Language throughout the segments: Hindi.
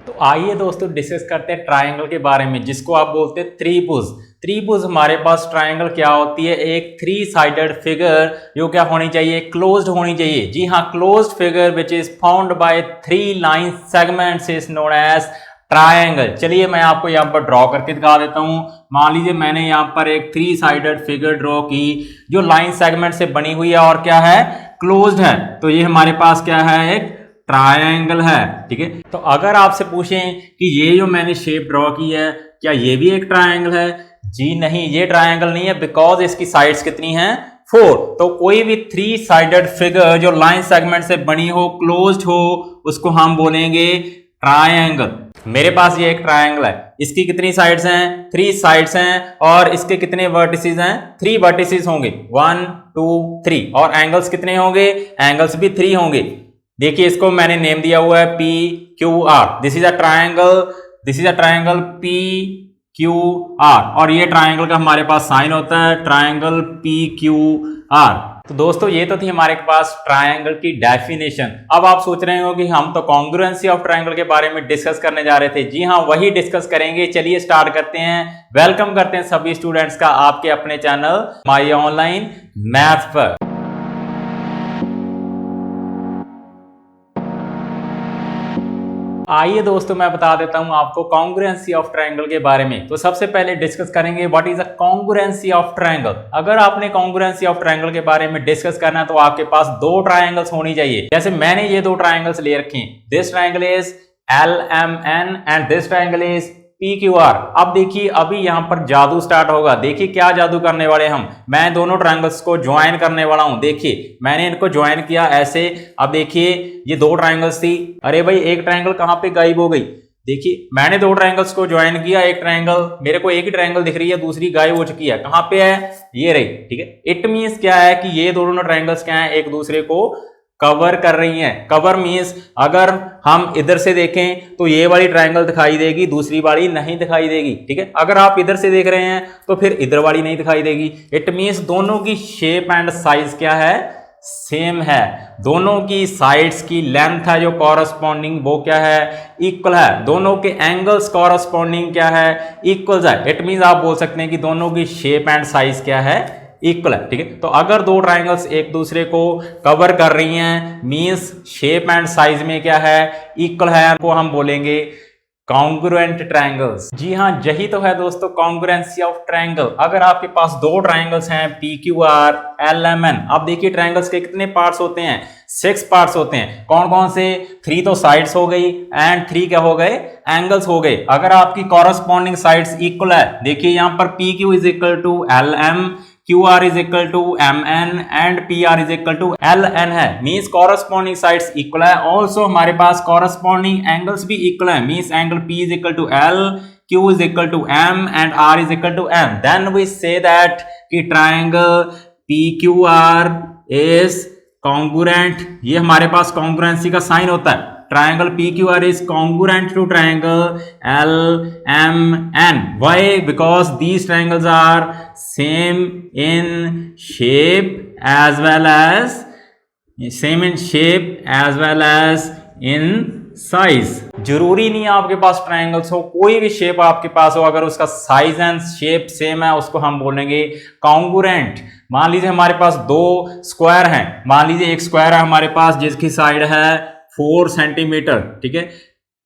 तो आइए दोस्तों डिस्कस करते हैं ट्रायंगल के बारे में, जिसको आप बोलते हैं त्रिभुज। त्रिभुज हमारे पास ट्रायंगल क्या होती है? एक थ्री साइडेड फिगर जो क्या होनी चाहिए? क्लोज्ड होनी चाहिए। जी हाँ, closed figure which is found by three line segments is known as triangle. चलिए मैं आपको यहाँ पर ड्रॉ करके दिखा देता हूँ। मान लीजिए मैंने यहाँ पर एक थ्री साइडेड फिगर ड्रॉ की जो लाइन सेगमेंट से बनी हुई है और क्या है? क्लोज्ड है। तो ये हमारे पास क्या है? एक ट्रायंगल है। ठीक है, तो अगर आपसे पूछें कि ये जो मैंने शेप ड्रॉ की है क्या ये भी एक ट्रायंगल है? जी नहीं, ये ट्रायंगल नहीं है, बिकॉज इसकी साइड्स कितनी हैं? 4। तो कोई भी थ्री साइडेड फिगर जो लाइन सेगमेंट से बनी हो, क्लोज्ड हो, उसको हम बोलेंगे ट्रायंगल। मेरे पास ये एक ट्रायंगल है, इसकी कितनी साइड्स हैं? 3 साइड्स हैं। और इसके कितने वर्टिसेस हैं? 3 वर्टिसेस होंगे, 1 2 3। और एंगल्स कितने होंगे? एंगल्स भी 3 होंगे। देखिए इसको मैंने नेम दिया हुआ है P Q R. This is a triangle, this is a triangle P Q R. और ये ट्रायंगल का हमारे पास साइन होता है ट्रायंगल पी क्यू आर। तो दोस्तों ये तो थी हमारे पास ट्रायंगल की डेफिनेशन। अब आप सोच रहे हो कि हम तो कॉन्ग्रुएंसी ऑफ ट्रायंगल के बारे में डिस्कस करने जा रहे थे। जी हाँ, वही डिस्कस करेंगे। चलिए स्टार्ट करते हैं। वेलकम करते हैं सभी स्टूडेंट्स का आपके अपने चैनल माई ऑनलाइन मैथ पर। आइए दोस्तों मैं बता देता हूं आपको कॉन्ग्रुएंसी ऑफ ट्रायंगल के बारे में। तो सबसे पहले डिस्कस करेंगे what is a congruency of triangle. अगर आपने कॉन्ग्रुएंसी ऑफ ट्रायंगल के बारे में डिस्कस करना है तो आपके पास 2 ट्रायंगल्स होनी चाहिए। जैसे मैंने ये 2 ट्रायंगल्स ले रखे हैं, this triangle is LMN and this triangle is PQR। अब देखिए अभी यहां पर जादू स्टार्ट होगा। देखिए क्या जादू करने वाले हम। मैं दोनों ट्रायंगल्स को ज्वाइन करने वाला हूं। देखिए मैंने इनको ज्वाइन किया ऐसे। अब देखिए ये 2 ट्रायंगल्स थी। अरे भाई एक ट्रायंगल कहां पे गायब हो गई? देखिए मैंने 2 ट्रायंगल्स को ज्वाइन किया, एक ट्रायंगल मेरे को एक ही ट्रायंगल दिख रही है, दूसरी गायब हो चुकी है। कहां पे है? ये रही। ठीक है, इट मींस क्या है कि ये दोनों ट्रायंगल्स क्या है? एक दूसरे को कवर कर रही हैं। कवर मींस अगर हम इधर से देखें तो ये वाली ट्रायंगल दिखाई देगी, दूसरी वाली नहीं दिखाई देगी। ठीक है, अगर आप इधर से देख रहे हैं तो फिर इधर वाली नहीं दिखाई देगी। इट मींस दोनों की शेप एंड साइज क्या है? सेम है। दोनों की साइड्स की लेंथ है जो कॉरस्पॉन्डिंग वो क्या है? इक्वल है। दोनों के एंगल्स कॉरस्पॉन्डिंग क्या है? इक्वल है। इट मींस आप बोल सकते हैं कि दोनों की शेप एंड साइज क्या है? इक्वल है। ठीक है, तो अगर 2 ट्रायंगल्स एक दूसरे को कवर कर रही हैं मींस शेप एंड साइज में क्या है? इक्वल है, को हम बोलेंगे कॉन्ग्रुएंट ट्रायंगल्स। जी हाँ, यही तो है दोस्तों कॉन्ग्रुएंसी ऑफ ट्रायंगल। अगर आपके पास 2 ट्रायंगल्स हैं PQR LMN। अब देखिए ट्रायंगल्स के कितने पार्ट्स होते हैं? 6 पार्ट्स होते हैं। कौन कौन से? 3 तो साइड्स हो गई एंड 3 क्या हो गए? एंगल्स हो गए। अगर आपकी कॉरस्पॉन्डिंग साइड्स इक्वल है, देखिए यहां पर PQ is equal to LM, QR is equal to MN and PR is equal to LN है। मीन्स कॉरस्पॉन्डिंग साइड्स इक्वल है। ऑल्सो हमारे पास कॉरस्पॉन्डिंग एंगल्स भी इक्वल है। Means angle P is equal to L, Q is equal to M and R is equal to M। Then we say that कि ट्रायंगल PQR is congruent। ये हमारे पास कॉन्ग्रुएंसी का साइन होता है। Triangle PQR is congruent to triangle LMN. Why? Because these triangles are same in shape as well as in size। जरूरी नहीं है आपके पास ट्रायंगल्स हो, कोई भी शेप आपके पास हो, अगर उसका साइज एंड शेप सेम है उसको हम बोलेंगे कॉन्ग्रुएंट। मान लीजिए हमारे पास 2 स्क्वायर हैं। मान लीजिए एक स्क्वायर है हमारे पास जिसकी साइड है 4 सेंटीमीटर। ठीक है,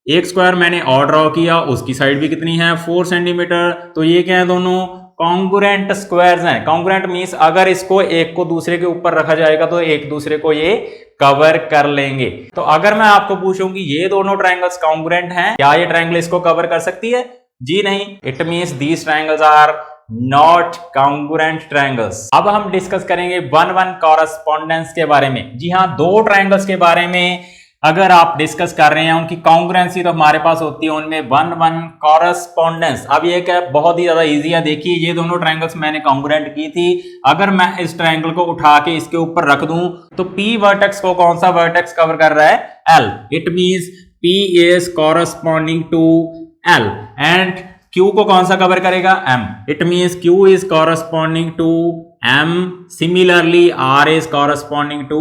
एक स्क्वायर मैंने और ड्रॉ किया, उसकी साइड भी कितनी है? 4 सेंटीमीटर। तो ये क्या है? दोनों कॉन्ग्रुएंट स्क्वायर्स हैं। कॉन्ग्रुएंट मींस अगर इसको एक को दूसरे के ऊपर रखा जाएगा तो एक दूसरे को ये कवर कर लेंगे। तो अगर मैं आपको पूछूं कि ये दोनों ट्रायंगल्स कॉन्ग्रुएंट हैं, क्या ये ट्रायंगल इसको कवर कर सकती है? जी नहीं। It means these triangles are not congruent triangles. अब हम डिस्कस करेंगे 1-1 कॉरस्पॉन्डेंस के बारे में। जी हाँ, 2 ट्रायंगल्स के बारे में अगर आप डिस्कस कर रहे हैं, उनकी कॉन्ग्रुएंसी तो हमारे पास होती है उनमें 1-1 कॉरस्पॉन्डेंस। अब ये क्या बहुत ही ज्यादा इजी है। देखिए ये दोनों ट्रायंगल्स मैंने कॉन्ग्रुएंट की थी। अगर मैं इस ट्रायंगल को उठा के इसके ऊपर रख दूं तो P वर्टेक्स को कौन सा वर्टेक्स कवर कर रहा है? L। It means P is corresponding to L and Q को कौन सा कवर करेगा? M। It means Q is corresponding to M, similarly R is corresponding to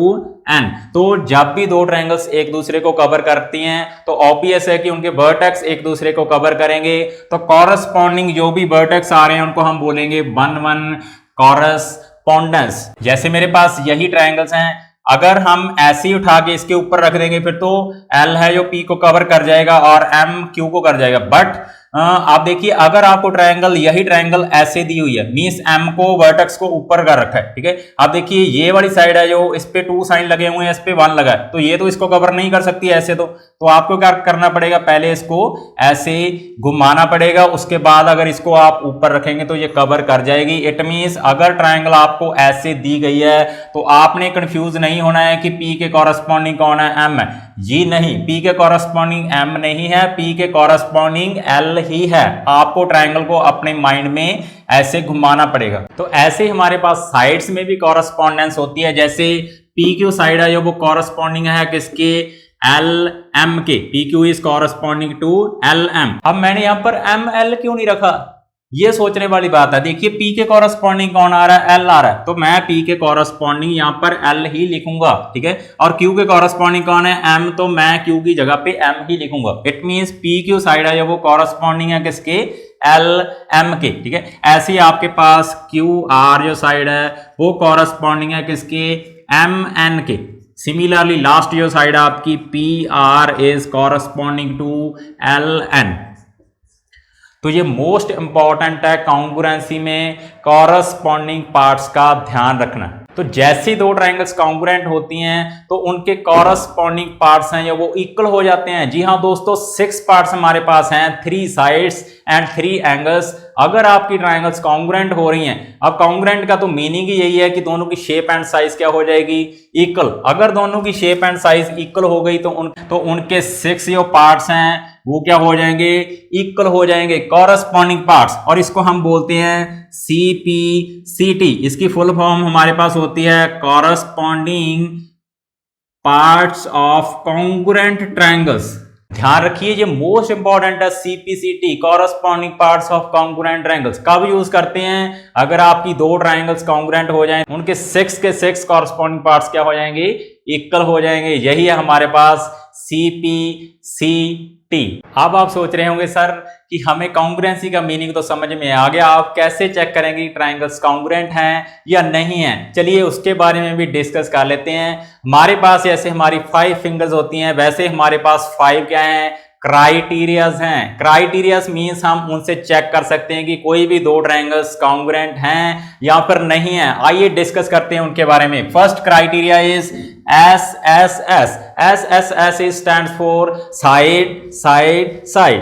N। तो जब भी दो ट्रायंगल्स एक दूसरे को कवर करती हैं तो ऑब्वियस है कि उनके वर्टेक्स एक दूसरे को कवर करेंगे, तो कॉरस्पॉन्डिंग जो भी वर्टेक्स आ रहे हैं उनको हम बोलेंगे 1-1 कॉरस्पॉन्डेंस। जैसे मेरे पास यही ट्रायंगल्स हैं, अगर हम ऐसे ही उठा के इसके ऊपर रख देंगे फिर तो L है जो P को कवर कर जाएगा और M Q को कर जाएगा। बट आप देखिए, अगर आपको ट्रायंगल, यही ट्रायंगल ऐसे दी हुई है, मींस M को वर्टेक्स को ऊपर कर रखा है, ठीक है। आप देखिए ये वाली साइड है जो इस पे 2 साइन लगे हुए हैं, इस पे 1 लगा है, तो ये तो इसको कवर नहीं कर सकती ऐसे। तो आपको क्या करना पड़ेगा, पहले इसको ऐसे घुमाना पड़ेगा, उसके बाद अगर इसको आप ऊपर रखेंगे तो ये कवर कर जाएगी। इट मींस अगर ट्रायंगल आपको ऐसे दी गई है तो आपने कंफ्यूज नहीं होना है कि P के कॉरस्पॉन्डिंग कौन है, M है। जी नहीं, P के कॉरस्पॉन्डिंग M नहीं है, P के कॉरस्पॉन्डिंग L ही है। आपको ट्रायंगल को अपने माइंड में ऐसे घुमाना पड़ेगा। तो ऐसे हमारे पास साइड्स में भी कॉरस्पॉन्डेंस होती है। जैसे PQ साइड है जो वो कॉरस्पॉन्डिंग है किसके, LM के। PQ is corresponding to LM। अब मैंने यहां पर ML क्यों नहीं रखा, ये सोचने वाली बात है। देखिए P के कॉरस्पॉन्डिंग कौन आ रहा है, L आ रहा है, तो मैं P के कॉरस्पॉन्डिंग यहां पर L ही लिखूंगा, ठीक है। और Q के कॉरस्पॉन्डिंग कौन है, M, तो मैं Q की जगह पे M ही लिखूंगा। इट मींस PQ साइड है वो कॉरस्पॉन्डिंग है किसके, LM के, ठीक है। ऐसे ही आपके पास QR जो साइड है वो कॉरस्पॉन्डिंग है किसके, MN के। सिमिलरली लास्ट जो साइड है आपकी PR is corresponding to LN। तो ये मोस्ट इंपॉर्टेंट है कॉन्ग्रुएंसी में कॉरस्पॉन्डिंग पार्ट्स का ध्यान रखना। तो जैसे दो ट्रायंगल्स कॉन्ग्रुएंट होती हैं तो उनके कॉरस्पॉन्डिंग पार्ट्स हैं या वो इक्वल हो जाते हैं। जी हाँ दोस्तों, 6 पार्ट्स हमारे पास हैं, 3 साइड्स एंड 3 एंगल्स। अगर आपकी ट्रायंगल्स कॉन्ग्रुएंट हो रही हैं, अब कॉन्ग्रुएंट का तो मीनिंग ही यही है कि दोनों की शेप एंड साइज क्या हो जाएगी, इक्वल। अगर दोनों की शेप एंड साइज इक्वल हो गई तो उनके 6 जो पार्ट्स हैं वो क्या हो जाएंगे, इक्वल हो जाएंगे, कॉरस्पॉन्डिंग पार्ट्स। और इसको हम बोलते हैं CPCT। इसकी फुल फॉर्म हमारे पास होती है corresponding parts of congruent triangles. ध्यान रखिए ये मोस्ट इंपॉर्टेंट है, CPCT, corresponding parts of congruent triangles. कब यूज करते हैं, अगर आपकी दो ट्रायंगल्स कॉन्ग्रुएंट हो जाएं, उनके 6 के 6 कॉरस्पॉन्डिंग पार्ट्स क्या हो जाएंगे, इक्वल हो जाएंगे। यही है हमारे पास CPCT। अब आप सोच रहे होंगे सर कि हमें कॉन्ग्रुएंसी का मीनिंग तो समझ में आ गया, आप कैसे चेक करेंगे ट्रायंगल्स कॉन्ग्रुएंट हैं या नहीं हैं। चलिए उसके बारे में भी डिस्कस कर लेते हैं। हमारे पास जैसे हमारी 5 फिंगर्स होती हैं, वैसे हमारे पास 5 क्या हैं, क्राइटेरियाज हैं। क्राइटेरियाज मींस हम उनसे चेक कर सकते हैं कि कोई भी दो ट्रायंगल्स कॉन्ग्रुएंट हैं या फिर नहीं है। आइए डिस्कस करते हैं उनके बारे में। First criteria is SSS। SSS is stands for side side side,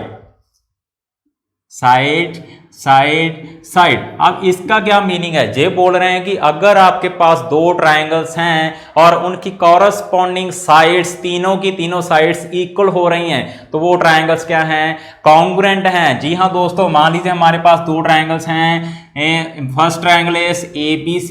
side side side. अब इसका क्या मीनिंग है, ये बोल रहे हैं कि अगर आपके पास दो ट्रायंगल्स हैं और उनकी कॉरस्पॉन्डिंग साइड्स, तीनों की तीनों साइड्स इक्वल हो रही हैं, तो वो ट्रायंगल्स क्या हैं, कॉन्ग्रुएंट हैं। जी हाँ दोस्तों, मान लीजिए हमारे पास दो ट्रायंगल्स हैं, first triangle is ABC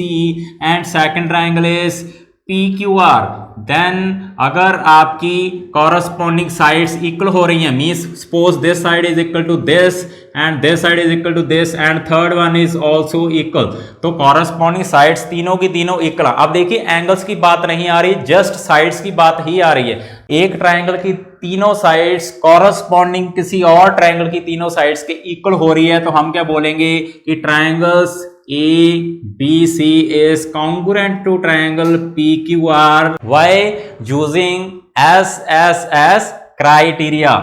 and second triangle is PQR। Then अगर आपकी कॉरस्पॉन्डिंग साइड्स इक्वल हो रही हैं, means suppose this side is equal to this and this side is equal to this and third one is also equal, तो कॉरस्पॉन्डिंग साइड्स तीनों की तीनों इक्वल। अब देखिए एंगल्स की बात नहीं आ रही, जस्ट साइड्स की बात ही आ रही है। एक ट्रायंगल की तीनों साइड्स कॉरस्पॉन्डिंग किसी और ट्रायंगल की तीनों साइड्स के इक्वल हो रही है, तो हम क्या बोलेंगे कि triangles ABC is congruent to triangle PQR by using SSS criteria।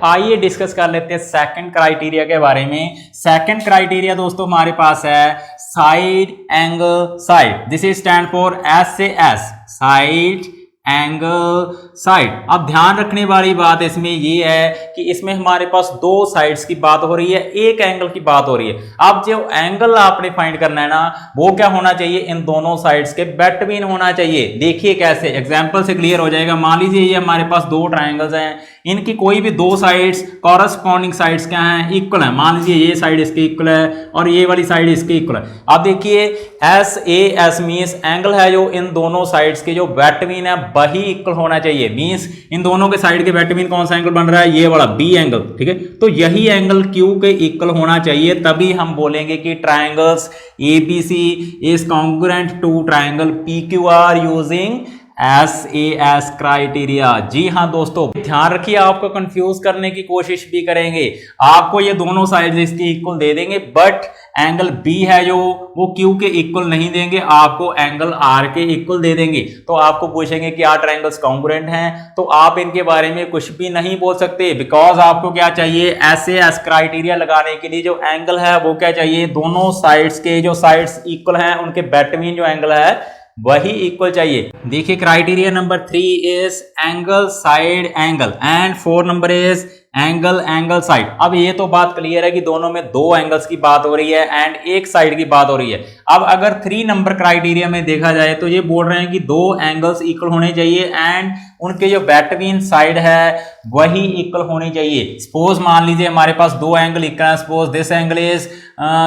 आइए डिस्कस कर लेते हैं सेकंड क्राइटेरिया के बारे में। सेकंड क्राइटेरिया दोस्तों हमारे पास है side angle side. This is stand for SAS, side angle side. अब ध्यान रखने वाली बात इसमें ये है कि इसमें हमारे पास दो साइड्स की बात हो रही है, एक एंगल की बात हो रही है। अब जो एंगल आपने फाइंड करना है ना, वो क्या होना चाहिए, इन दोनों साइड्स के बिटवीन होना चाहिए। देखिए कैसे, एग्जांपल से क्लियर हो जाएगा। मान लीजिए ये हमारे पास दो ट्रायंगल्स हैं, इनकी कोई भी दो साइड्स कॉरस्पॉन्डिंग साइड्स क्या हैं, इक्वल है। मान लीजिए ये साइड इसके इक्वल है और ये वाली साइड इसके इक्वल है। अब देखिए S A S means angle है जो इन दोनों साइड्स के जो बिटवीन है वही इक्वल होना चाहिए। मीन्स इन दोनों के साइड के बिटवीन कौन सा एंगल बन रहा है, ये वाला बी एंगल, ठीक है। तो यही एंगल क्यू के इक्वल होना चाहिए, तभी हम बोलेंगे कि triangles ABC is congruent to triangle PQR using SAS criteria. जी हाँ दोस्तों, ध्यान रखिए, आपको कंफ्यूज करने की कोशिश भी करेंगे। आपको ये दोनों साइड इसके इक्वल दे देंगे, बट एंगल B है जो वो Q के इक्वल नहीं देंगे, आपको एंगल R के इक्वल दे देंगे। तो आपको पूछेंगे कि आर ट्राइंगल्स कॉन्ग्रुएंट हैं, तो आप इनके बारे में कुछ भी नहीं बोल सकते, बिकॉज आपको क्या चाहिए, SAS क्राइटेरिया लगाने के लिए जो एंगल है वो क्या चाहिए, दोनों साइड्स के जो साइड्स इक्वल हैं उनके बिटवीन जो एंगल है वही इक्वल चाहिए। देखिए criteria number 3 is angle side angle and 4 number is angle angle side. अब ये तो बात क्लियर है कि दोनों में दो एंगल्स की बात हो रही है एंड एक साइड की बात हो रही है। अब अगर 3 नंबर क्राइटेरिया में देखा जाए तो ये बोल रहे हैं कि दो एंगल्स इक्वल होने चाहिए एंड उनके जो बिटवीन साइड है वही इक्वल होनी चाहिए। सपोज मान लीजिए हमारे पास दो एंगल इक्वल है, suppose this angle is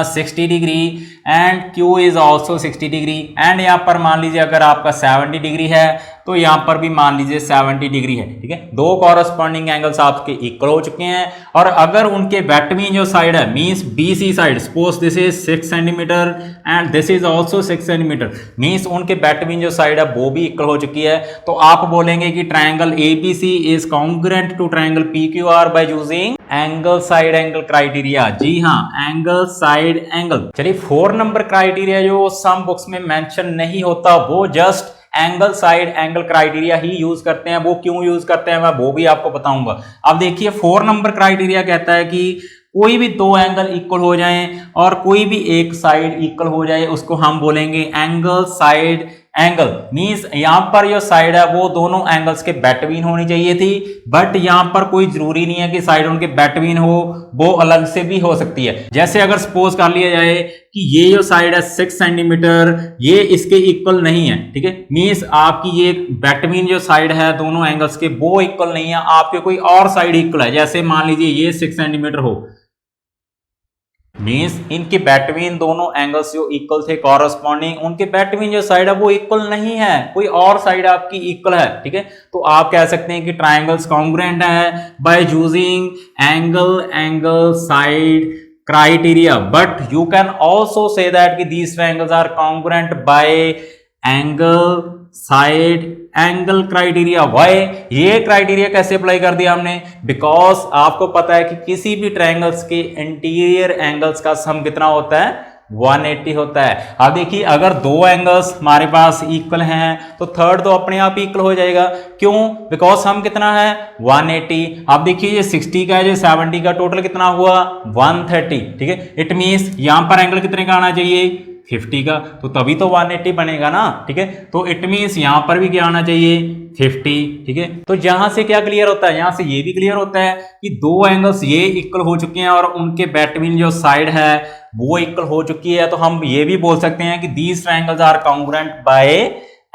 60 degree and Q is also 60 degree and यहाँ पर मान लीजिए अगर आपका 70 डिग्री है तो यहाँ पर भी मान लीजिए 70 डिग्री है, ठीक है। दो कॉरस्पॉन्डिंग एंगल्स आपके इक्वल हो चुके हैं और अगर उनके बिटवीन जो साइड है means BC side, suppose this is 6 centimetre and this is also 6 centimetre, means उनके बिटवीन जो साइड है वो भी इक्वल हो चुकी है। तो आप बोलेंगे कि triangle ABC is congruent to triangle PQR by using angle side angle criteria. जी हाँ, एंगल साइड एंगल। चलिए 4 नंबर क्राइटेरिया जो सम बुक्स में मेंशन नहीं होता, वो just angle side angle criteria ही यूज करते हैं। वो क्यों यूज करते हैं मैं वो भी आपको बताऊंगा। अब देखिए 4 नंबर क्राइटेरिया कहता है कि कोई भी दो एंगल इक्वल हो जाएं और कोई भी एक साइड इक्वल हो जाए, उसको हम बोलेंगे एंगल साइड एंगल। मींस यहां पर जो साइड है वो दोनों एंगल्स के बिटवीन होनी चाहिए थी, बट यहां पर कोई जरूरी नहीं है कि साइड उनके बिटवीन हो, वो अलग से भी हो सकती है। जैसे अगर सपोज कर लिया जाए कि ये जो साइड है 6 सेंटीमीटर, ये इसके इक्वल नहीं है, ठीक है। मींस आपकी ये बिटवीन जो साइड है दोनों एंगल्स के वो इक्वल नहीं है, आपके कोई और साइड इक्वल है। जैसे मान लीजिए ये 6 सेंटीमीटर हो, मींस इनके बिटवीन दोनों एंगल्स जो इक्वल थे कॉरस्पॉन्डिंग, उनके बिटवीन जो साइड है वो इक्वल नहीं है, कोई और साइड आपकी इक्वल है, ठीक है। तो आप कह सकते हैं कि ट्राइंगल्स कॉन्ग्रुएंट है bye using angle angle side criteria, but you can also say that कि these triangles are congruent by angle side angle criteria। why ये क्राइटेरिया कैसे अप्लाई कर दिया हमने, बिकॉज आपको पता है कि किसी भी ट्रायंगल्स के इंटीरियर एंगल्स का सम कितना होता है, 180 होता है। अब देखिए अगर दो एंगल्स हमारे पास इक्वल हैं तो थर्ड तो अपने आप इक्वल हो जाएगा। क्यों, बिकॉज सम कितना है 180। अब देखिए ये 60 का है, ये 70 का, टोटल कितना हुआ 130, ठीक है। इट मींस यहां पर एंगल कितने का आना चाहिए 50 का, तो तभी तो 180 बनेगा ना, ठीक है। तो इट मींस यहां पर भी क्या आना चाहिए 50, ठीक है। तो यहां से क्या क्लियर होता है, यहां से ये भी क्लियर होता है कि दो एंगल्स ये इक्वल हो चुके हैं और उनके बिटवीन जो साइड है वो इक्वल हो चुकी है। तो हम ये भी बोल सकते हैं कि these triangles are congruent by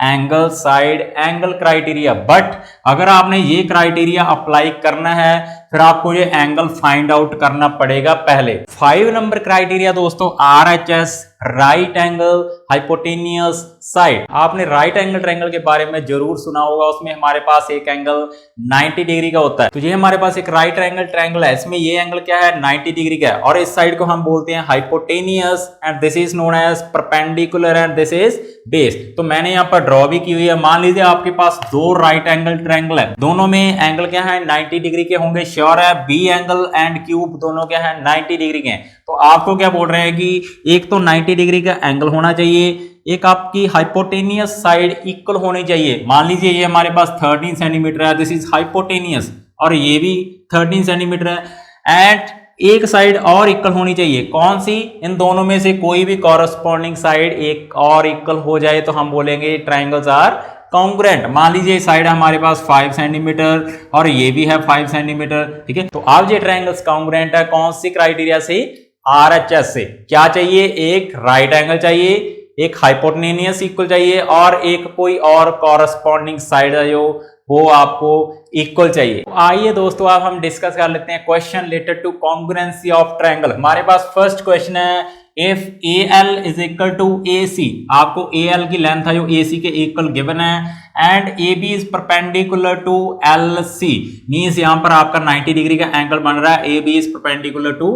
angle side angle criteria. But अगर आपने ये क्राइटेरिया अप्लाई करना है फिर आपको ये एंगल फाइंड आउट करना पड़ेगा पहले। 5 नंबर क्राइटेरिया दोस्तों RHS, right angle hypotenuse side. आपने राइट एंगल ट्रायंगल के बारे में जरूर सुना होगा, उसमें हमारे पास एक एंगल 90 डिग्री का होता है। तो ये हमारे पास एक राइट एंगल ट्रायंगल है, इसमें ये एंगल क्या है 90 डिग्री का है और इस साइड को हम बोलते हैं hypotenuse and this is known as perpendicular and this is base. तो मैंने यहाँ पर ड्रॉ भी की हुई है। मान लीजिए आपके पास दो राइट एंगल ट्रायंगल है, दोनों में एंगल क्या है 90 डिग्री के होंगे, श्योर है। बी एंगल एंड क्यूब दोनों क्या है 90 डिग्री के हैं। तो आपको क्या बोल रहे हैं कि एक तो 90 डिग्री का एंगल होना चाहिए, एक आपकी हाइपोटेनियस साइड इक्वल होनी चाहिए। मान लीजिए ये हमारे पास 13 सेंटीमीटर है, दिस इज हाइपोटेनियस, और ये भी 13 सेंटीमीटर है एंड एक साइड और इक्वल होनी चाहिए। कौन सी, इन दोनों में से कोई भी कॉरस्पॉन्डिंग साइड एक और इक्वल हो जाए तो हम बोलेंगे ट्रायंगल्स आर कॉन्ग्रुएंट। मान लीजिए साइड हमारे पास 5 सेंटीमीटर और ये भी है 5 सेंटीमीटर, ठीक है। तो अब ये ट्रायंगल्स कॉन्ग्रुएंट है कौन सी क्राइटेरिया से, RHS से। क्या चाहिए, एक राइट एंगल चाहिए, एक हाइपोटेनियस इक्वल चाहिए और एक कोई और कॉरस्पॉन्डिंग साइड है जो वो आपको इक्वल चाहिए। आइए दोस्तों अब हम डिस्कस कर लेते हैं question related to congruency of triangle. हमारे पास फर्स्ट क्वेश्चन है, if AL is equal to AC, आपको AL की लेंथ है जो AC के इक्वल गिवन है, and AB is perpendicular to LC, मींस यहां पर आपका 90 डिग्री का एंगल बन रहा है, AB is perpendicular to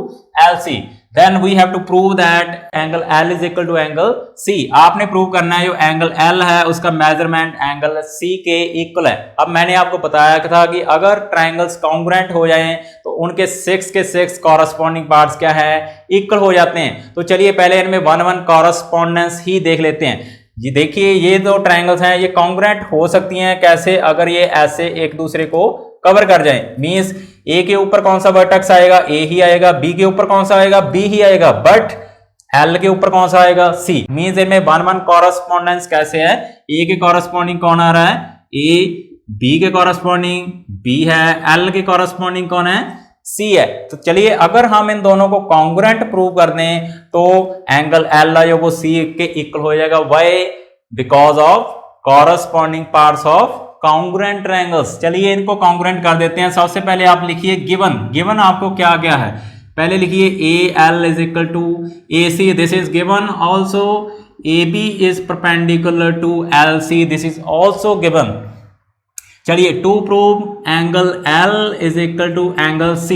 LC, then we have to prove that angle L is equal to angle C। आपने प्रूव करना है जो एंगल L है उसका मेजरमेंट एंगल C के इक्वल है। अब मैंने आपको बताया था कि अगर ट्रायंगल्स कॉन्ग्रुएंट हो जाएं तो उनके 6 के 6 कॉरस्पॉन्डिंग पार्ट्स क्या है, इक्वल हो जाते हैं। तो चलिए पहले इनमें 1-1 कॉरस्पॉन्डेंस ही देख लेते हैं। जी देखिए ये दो ट्रायंगल्स हैं, ये कॉन्ग्रुएंट हो सकती हैं कैसे, अगर ये ऐसे एक दूसरे को कवर कर जाएं, मींस A के ऊपर कौन सा वर्टेक्स आएगा, A ही आएगा, B के ऊपर कौन सा आएगा, B ही आएगा, बट L के ऊपर कौन सा आएगा, C। मींस इनमें 1-1 कॉरस्पॉन्डेंस कैसे है, A के कॉरस्पॉन्डिंग कौन आ रहा है, A, B के कॉरस्पॉन्डिंग B है, L के कॉरस्पॉन्डिंग कौन है, C है। तो चलिए अगर हम इन दोनों को कॉन्ग्रुएंट प्रूव कर दें तो एंगल L है जो वो C के इक्वल हो जाएगा। Why? Because of corresponding parts of congruent triangles. चलिए इनको कॉन्ग्रुएंट कर देते हैं। सबसे पहले आप लिखिए गिवन आपको क्या क्या है, पहले लिखिए AL is equal to AC, this is given. Also AB is perpendicular to LC, this is also given. चलिए to prove angle L is equal to angle C,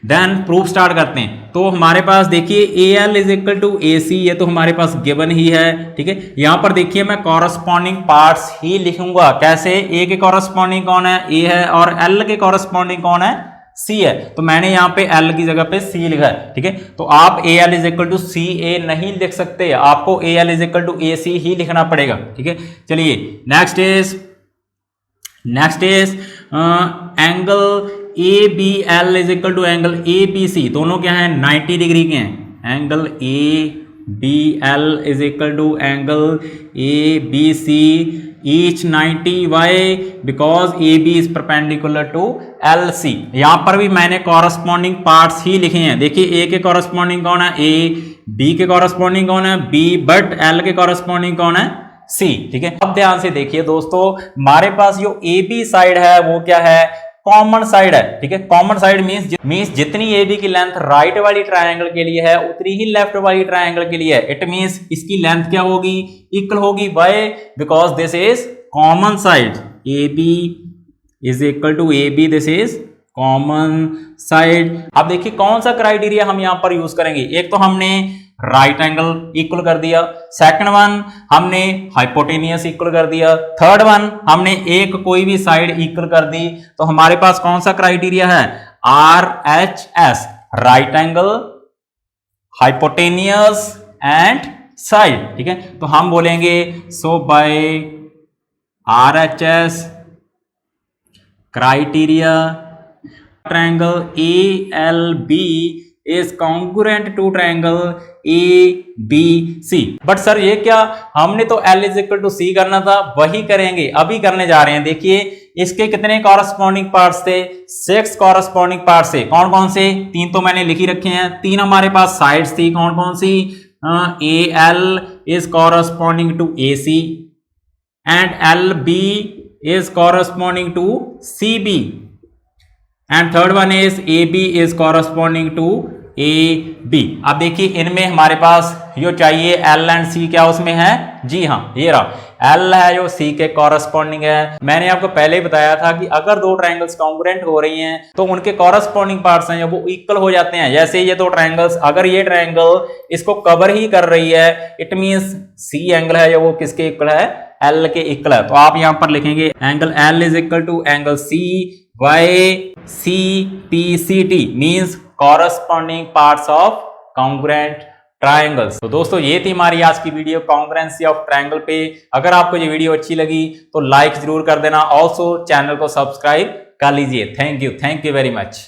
then proof start करते हैं। तो हमारे पास देखिए AL is equal to AC, ये तो हमारे पास गिवन ही है, ठीक है। यहां पर देखिए मैं कॉरस्पॉन्डिंग पार्ट्स ही लिखूंगा, कैसे, A के कॉरस्पॉन्डिंग कौन है, A है, और L के कॉरस्पॉन्डिंग कौन है, C है। तो मैंने यहाँ पे L की जगह पे C लिखा है, ठीक है। तो आप AL is equal to CA नहीं लिख सकते, आपको AL is equal to AC ही लिखना पड़ेगा, ठीक है। चलिए next is angle ABL is equal to angle ABC, दोनों क्या है, 90 डिग्री के हैं। Angle ABL is equal to angle ABC, each 90, why? Because AB is perpendicular to LC। यहां पर भी मैंने कॉरस्पॉन्डिंग पार्ट्स ही लिखे हैं। देखिए A के कॉरस्पॉन्डिंग कौन है, A, B के कॉरस्पॉन्डिंग कौन है, B, बट L के कॉरस्पॉन्डिंग कौन है, C, ठीक है। अब ध्यान से देखिए दोस्तों, हमारे पास जो AB साइड है वो क्या है, कॉमन साइड है, ठीक है। कॉमन साइड मींस जितनी AB की लेंथ राइट वाली ट्रायंगल के लिए है उतनी ही लेफ्ट वाली ट्रायंगल के लिए है। इट मींस इसकी लेंथ क्या होगी, इक्वल होगी। Why? Because this is common side, AB is equal to AB, this is common side. अब देखिए कौन सा क्राइटेरिया हम यहां पर यूज करेंगे। एक तो हमने राइट एंगल इक्वल कर दिया, सेकंड वन हमने हाइपोटेनियस इक्वल कर दिया, थर्ड वन हमने एक कोई भी साइड इक्वल कर दी। तो हमारे पास कौन सा क्राइटेरिया है, RHS, right angle, hypotenuse and side, ठीक है। तो हम बोलेंगे so by RHS criteria triangle ALB is congruent to triangle ABC। But sir ये क्या, हमने तो L is equal to C करना था, वही करेंगे, अभी करने जा रहे हैं। देखिए इसके कितने कॉरस्पॉन्डिंग पार्ट्स थे, 6 कॉरस्पॉन्डिंग पार्ट्स थे। कौन कौन से, 3 तो मैंने लिखी रखे हैं, 3 हमारे पास साइड्स थी, कौन कौन सी, AL is corresponding to AC and LB is corresponding to CB and third one is AB is corresponding to AB। अब देखिए इनमें हमारे पास जो चाहिए L एंड C क्या उसमें है, जी हाँ ये रहा L है जो C के कॉरस्पॉन्डिंग है। मैंने आपको पहले ही बताया था कि अगर दो ट्रायंगल्स कॉन्ग्रुएंट हो रही हैं तो उनके कॉरस्पॉन्डिंग पार्ट्स हैं वो इक्वल हो जाते हैं। जैसे ये दो ट्रायंगल्स, अगर ये ट्रायंगल इसको कवर ही कर रही है, इट मींस C एंगल है जो वो किसके इक्वल है, L के इक्वल है। तो आप यहां पर लिखेंगे angle L is equal to angle C by CPCT, means corresponding parts of congruent triangles. तो दोस्तों ये थी हमारी आज की वीडियो कॉन्ग्रुएंसी ऑफ ट्रायंगल पे। अगर आपको ये वीडियो अच्छी लगी तो लाइक जरूर कर देना, ऑल्सो चैनल को सब्सक्राइब कर लीजिए। Thank you very much.